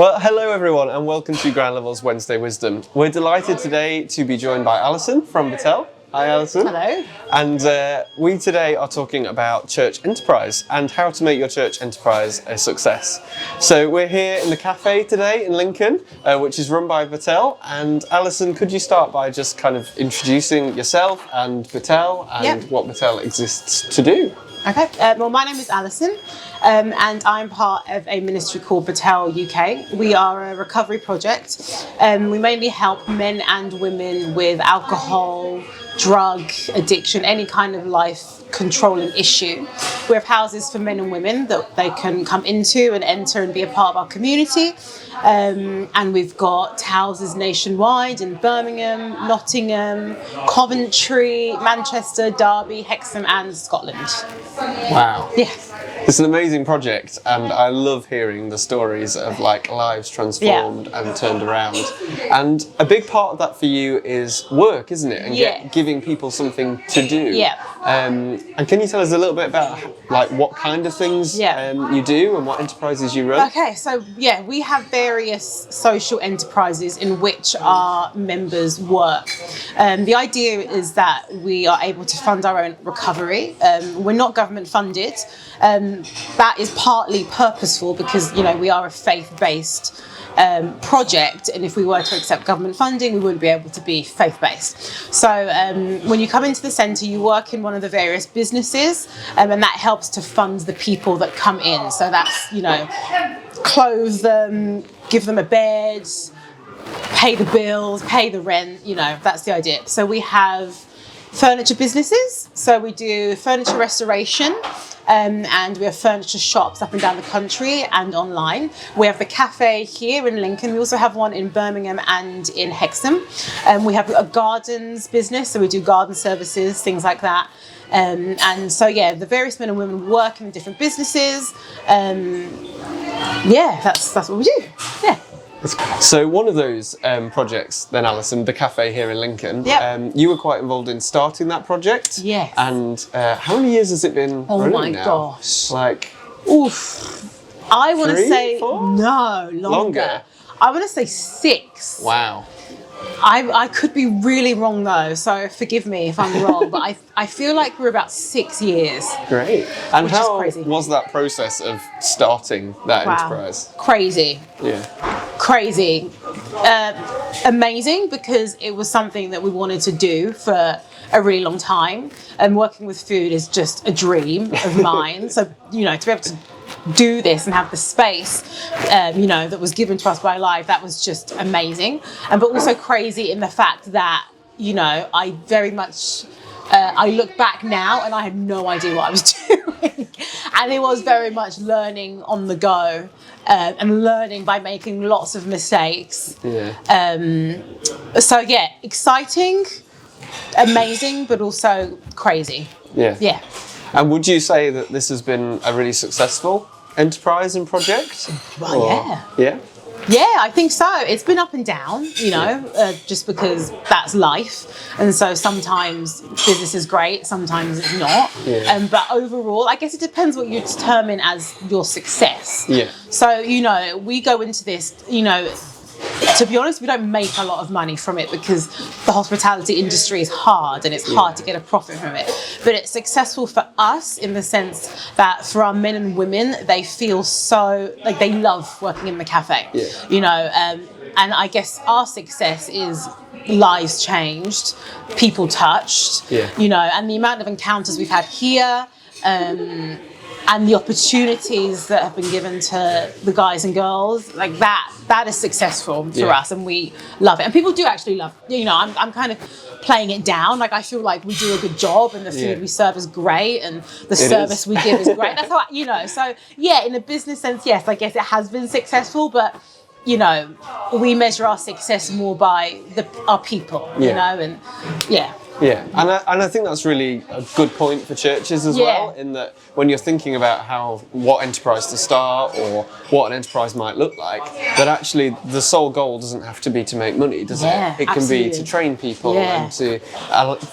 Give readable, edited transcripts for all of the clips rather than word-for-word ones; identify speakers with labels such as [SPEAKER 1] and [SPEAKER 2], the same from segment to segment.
[SPEAKER 1] Well, hello everyone and welcome to Ground Level's Wednesday Wisdom. We're delighted today to be joined by Allison from Betel. Hi Allison.
[SPEAKER 2] Hello.
[SPEAKER 1] And we today are talking about church enterprise and how to make your church enterprise a success. So we're here in the cafe today in Lincoln, which is run by Betel. And Allison, could you start by just kind of introducing yourself and Betel and what Betel exists to do?
[SPEAKER 2] Okay, well my name is Allison and I'm part of a ministry called Betel UK. We are a recovery project. We mainly help men and women with alcohol, drug addiction, any kind of life controlling issue. We have houses for men and women that they can come into and enter and be a part of our community. And we've got houses nationwide in Birmingham, Nottingham, Coventry, Manchester, Derby, Hexham and Scotland.
[SPEAKER 1] Wow.
[SPEAKER 2] Yeah.
[SPEAKER 1] It's an amazing project and I love hearing the stories of like lives transformed and turned around. And a big part of that for you is work, isn't it? And giving people something to do.
[SPEAKER 2] Yeah.
[SPEAKER 1] And can you tell us a little bit about like what kind of things you do and what enterprises you run?
[SPEAKER 2] Okay, so we have various social enterprises in which our members work. The idea is that we are able to fund our own recovery. We're not government funded. That is partly purposeful because, you know, we are a faith-based project, and if we were to accept government funding, we wouldn't be able to be faith-based. So when you come into the centre, you work in one of the various businesses, and that helps to fund the people that come in. So that's, you know, clothe them, give them a bed, pay the bills, pay the rent, you know, that's the idea. So we have furniture businesses, so we do furniture restoration, and we have furniture shops up and down the country and online. We have the cafe here in Lincoln. We also have one in Birmingham and in Hexham. We have a gardens business, so we do garden services, things like that. And so, the various men and women work in different businesses. That's what we do. Yeah.
[SPEAKER 1] So one of those projects then, Allison, the cafe here in Lincoln, you were quite involved in starting that project.
[SPEAKER 2] Yes.
[SPEAKER 1] And how many years has it been running now?
[SPEAKER 2] Oh my gosh.
[SPEAKER 1] Like,
[SPEAKER 2] I want to
[SPEAKER 1] 3,
[SPEAKER 2] say
[SPEAKER 1] 4?
[SPEAKER 2] No, longer. I want to say 6.
[SPEAKER 1] Wow.
[SPEAKER 2] I could be really wrong though, so forgive me if I'm wrong, but I feel like we're about 6 years.
[SPEAKER 1] Great. And
[SPEAKER 2] which
[SPEAKER 1] how
[SPEAKER 2] is crazy.
[SPEAKER 1] was that process of starting that enterprise?
[SPEAKER 2] Crazy.
[SPEAKER 1] Yeah.
[SPEAKER 2] Crazy. Amazing, because it was something that we wanted to do for a really long time, and working with food is just a dream of mine. So, you know, to be able to do this and have the space, you know, that was given to us by life, that was just amazing. But also crazy in the fact that, you know, I very much, I look back now and I had no idea what I was doing. And it was very much learning on the go, and learning by making lots of mistakes. So exciting, amazing, but also crazy. Yeah.
[SPEAKER 1] And would you say that this has been a really successful enterprise and project?
[SPEAKER 2] Well,
[SPEAKER 1] Yeah?
[SPEAKER 2] Yeah, I think so. It's been up and down, you know, just because that's life. And so sometimes business is great, sometimes it's not. But overall, I guess it depends what you determine as your success. So, you know, we go into this, you know, to be honest, we don't make a lot of money from it because the hospitality industry is hard and it's hard to get a profit from it. But it's successful for us in the sense that for our men and women, they feel so, like they love working in the cafe, you know, and I guess our success is lives changed, people touched, you know, and the amount of encounters we've had here, and the opportunities that have been given to the guys and girls, like that is successful for us, and we love it. And people do actually love, you know, I'm kind of playing it down. Like I feel like we do a good job and the food we serve is great and the service we give is great. That's how, you know, so in a business sense, yes, I guess it has been successful, but you know, we measure our success more by our people, you know, and
[SPEAKER 1] Yeah, and I think that's really a good point for churches as well, in that when you're thinking about what enterprise to start or what an enterprise might look like, that actually the sole goal doesn't have to be to make money, does it? It can be to train people and to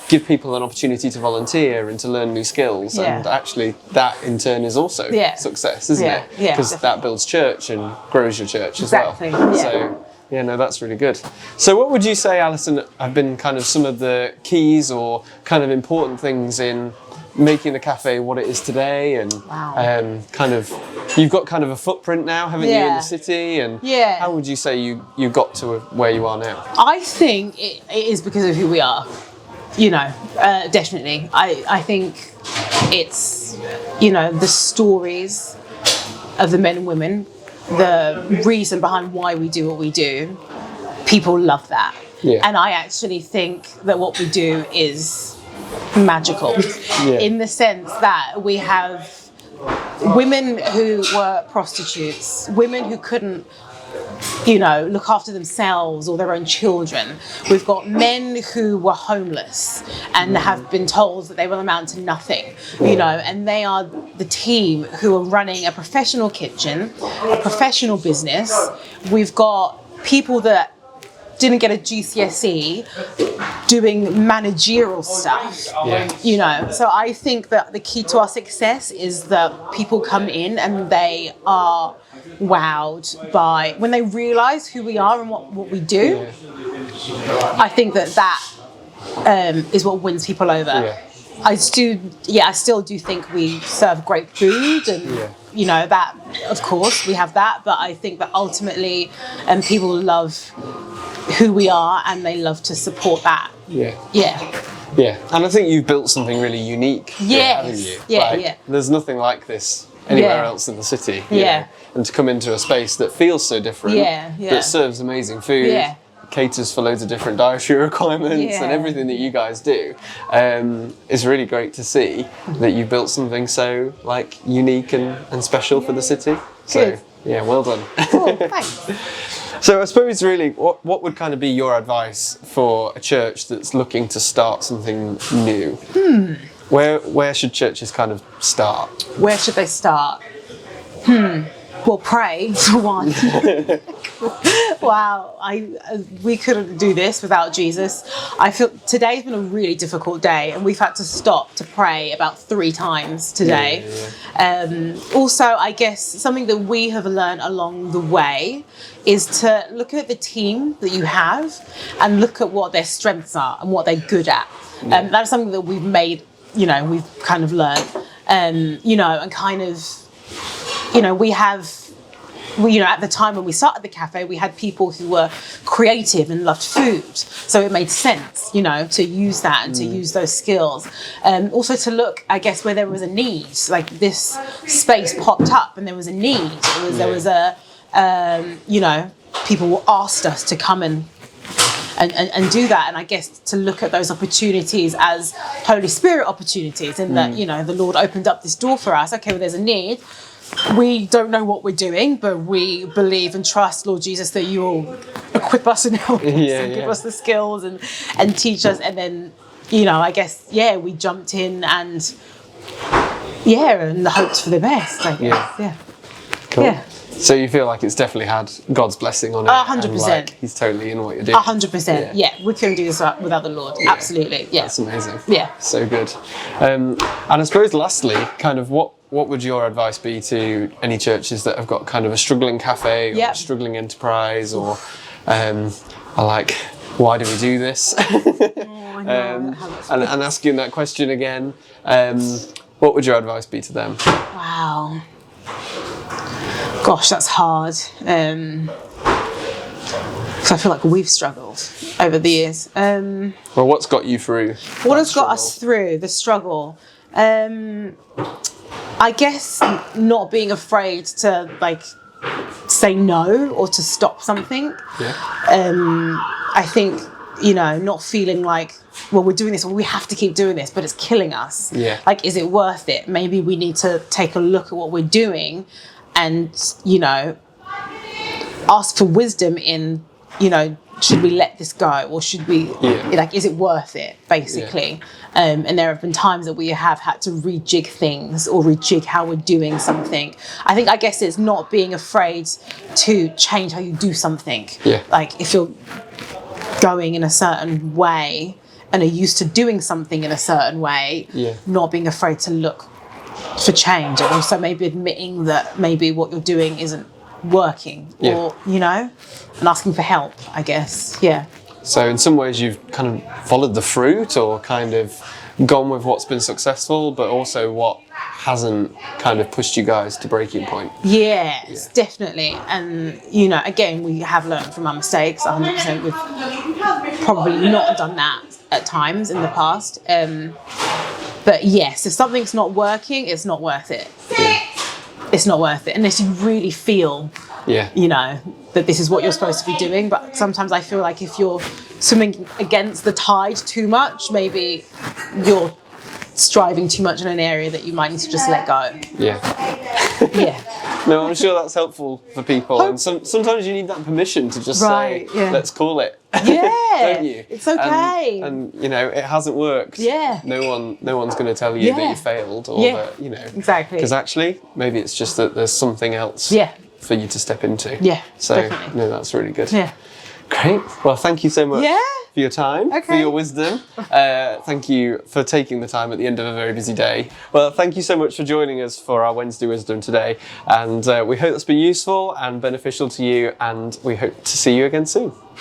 [SPEAKER 1] give people an opportunity to volunteer and to learn new skills, and actually that in turn is also success, isn't it? Because that builds church and grows your church as well. So. Yeah, no, that's really good. So what would you say, Alison, have been kind of some of the keys or kind of important things in making the cafe what it is today? And kind of, you've got kind of a footprint now, haven't you, in the city? And how would you say you got to where you are now?
[SPEAKER 2] I think it is because of who we are, definitely. I think it's, the stories of the men and women, the reason behind why we do what we do, people love that. And I actually think that what we do is magical in the sense that we have women who were prostitutes, women who couldn't look after themselves or their own children. We've got men who were homeless and have been told that they will amount to nothing, and they are the team who are running a professional kitchen, a professional business. We've got people that didn't get a GCSE doing managerial stuff, So I think that the key to our success is that people come in and they are wowed by, when they realise who we are and what we do, I think that is what wins people over. I still do think we serve great food and, that, of course, we have that, but I think that ultimately people love who we are and they love to support that. Yeah, and I think you've built something really unique here, haven't you? There's nothing like this anywhere else in the city. And to come into a space that feels so different, that serves amazing food, caters for loads of different dietary requirements and everything that you guys do, is really great to see that you've built something so unique and special for the city. So well done. Cool, thanks.
[SPEAKER 1] So I suppose really what would kind of be your advice for a church that's looking to start something new? Where should churches kind of start? Where should they start?
[SPEAKER 2] Well, pray for one. Wow, we couldn't do this without Jesus. I feel today's been a really difficult day, and we've had to stop to pray about 3 times today. Also, I guess something that we have learned along the way is to look at the team that you have and look at what their strengths are and what they're good at. That's something that we've made, we've kind of learned, and kind of, at the time when we started the cafe, we had people who were creative and loved food. So it made sense, to use that and to use those skills. Also to look, I guess, where there was a need. Like this space popped up and there was a need. There was a, people asked us to come and do that. And I guess to look at those opportunities as Holy Spirit opportunities, and that, the Lord opened up this door for us. Okay, well, there's a need. We don't know what we're doing, but we believe and trust, Lord Jesus, that you will equip us and help us and give us the skills and teach us. And then, I guess, we jumped in and the hopes for the best, I guess.
[SPEAKER 1] Cool. Yeah. So you feel like it's definitely had God's blessing on it?
[SPEAKER 2] 100%.
[SPEAKER 1] He's totally in what you're doing?
[SPEAKER 2] 100%. Yeah, we couldn't do this without the Lord. Absolutely. Yeah.
[SPEAKER 1] That's amazing.
[SPEAKER 2] Yeah.
[SPEAKER 1] So good. And I suppose lastly, kind of what would your advice be to any churches that have got kind of a struggling cafe or a struggling enterprise, or are like, why do we do this?
[SPEAKER 2] I know.
[SPEAKER 1] And asking that question again, what would your advice be to them?
[SPEAKER 2] Wow. Gosh, that's hard. Because I feel like we've struggled over the years.
[SPEAKER 1] Well, what's got you through?
[SPEAKER 2] What has got us through the struggle? I guess not being afraid to say no or to stop something. I think, not feeling like, well, we're doing this, or we have to keep doing this, but it's killing us. Is it worth it? Maybe we need to take a look at what we're doing and, ask for wisdom in, should we let this go, or should we like, is it worth it, basically? And there have been times that we have had to rejig things or rejig how we're doing something. I guess it's not being afraid to change how you do something. Like if you're going in a certain way and are used to doing something in a certain way, not being afraid to look for change, and also maybe admitting that maybe what you're doing isn't working, or and asking for help, I guess.
[SPEAKER 1] So in some ways you've kind of followed the fruit, or kind of gone with what's been successful, but also what hasn't kind of pushed you guys to breaking point.
[SPEAKER 2] Yes, definitely. And again, we have learned from our mistakes 100%. We've probably not done that at times in the past, but yes, if something's not working, it's not worth it. It's not worth it unless you really feel that this is what you're supposed to be doing. But sometimes I feel like if you're swimming against the tide too much, maybe you're striving too much in an area that you might need to just let go.
[SPEAKER 1] No, I'm sure that's helpful for people, and sometimes you need that permission to just say, let's call it. Don't you?
[SPEAKER 2] It's okay.
[SPEAKER 1] And it hasn't worked. No one's going to tell you that you failed, or that
[SPEAKER 2] exactly.
[SPEAKER 1] Because actually, maybe it's just that there's something else for you to step into. So
[SPEAKER 2] definitely.
[SPEAKER 1] no, that's really good. Great. Well, thank you so much for your time, for your wisdom. Thank you for taking the time at the end of a very busy day. Well, thank you so much for joining us for our Wednesday Wisdom today. And we hope that's been useful and beneficial to you, and we hope to see you again soon.